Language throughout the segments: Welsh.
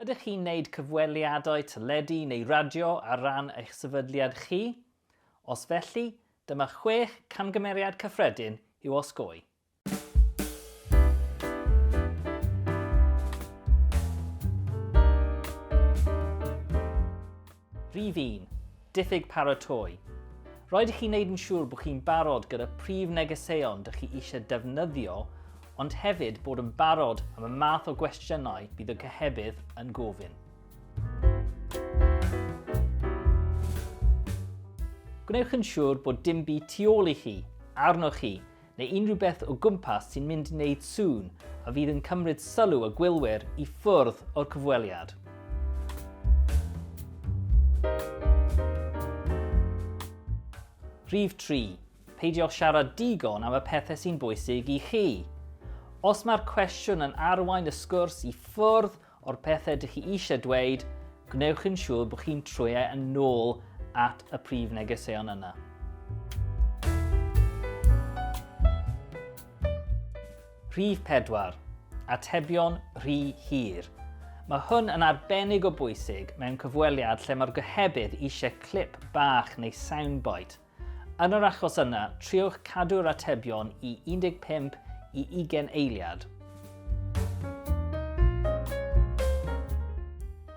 Ydych chi'n gwneud cyfweliadau teledu neu radio ar ran eich sefydliad chi? Os felly, dyma 6 camgymeriad cyffredin i'w osgoi. Rhif 1. Diffyg paratoi. Roedd i chi wneud yn siŵr bod chi'n barod gyda prif negeseuon dych chi eisiau defnyddio, ond hefyd bod yn barod am y math o gwestiynau bydd y cyhebydd yn gofyn. Gwnewch yn siŵr bod dim byd tu ôl i chi, arnoch chi, neu unrhyw beth o gwmpas sy'n mynd i wneud sŵn a fydd yn cymryd sylw y gwylwyr i ffwrdd o'r cyfweliad. Rhif 3. Peidio siarad digon am y pethau sy'n bwysig i chi. Os mae'r cwestiwn yn arwain y sgwrs i ffwrdd o'r pethau ydych chi eisiau dweud, gwnewch yn siŵr bod chi'n trwyo yn ôl at y prif negeseuon yna. Rhif 4. Atebion rhy hir. Mae hwn yn arbennig o bwysig mewn cyfweliad lle mae'r gyhebydd eisiau clip bach neu soundbite. Yn yr achos yna, triwch cadw'r atebion i 15 i 20 eiliad.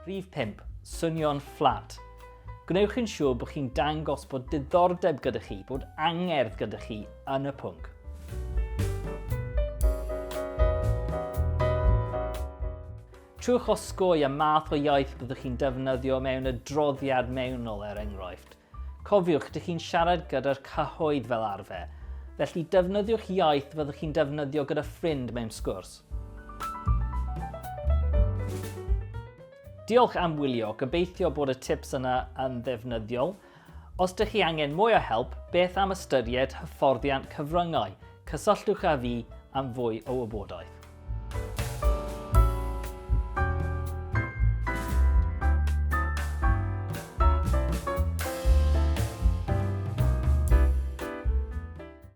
Rhif 5. Swnio'n fflat. Gwnewch yn siŵr bod chi'n dangos bod diddordeb gyda chi, bod angerdd gyda chi yn y pwnc. Trwch osgoi y math o iaith byddwch chi'n defnyddio mewn y droddiad mewnol enghraifft. Cofiwch, ydych chi'n siarad gyda'r cyhoedd fel arfer, felly defnyddiwch iaith fyddwch chi'n defnyddio gyda ffrind mewn sgwrs. Diolch am wylio, gobeithio bod y tips yna yn ddefnyddiol. Os ydych chi angen mwy o help, beth am ystyried hyfforddiant cyfryngau? Cysylltwch â fi am fwy o wybodaeth.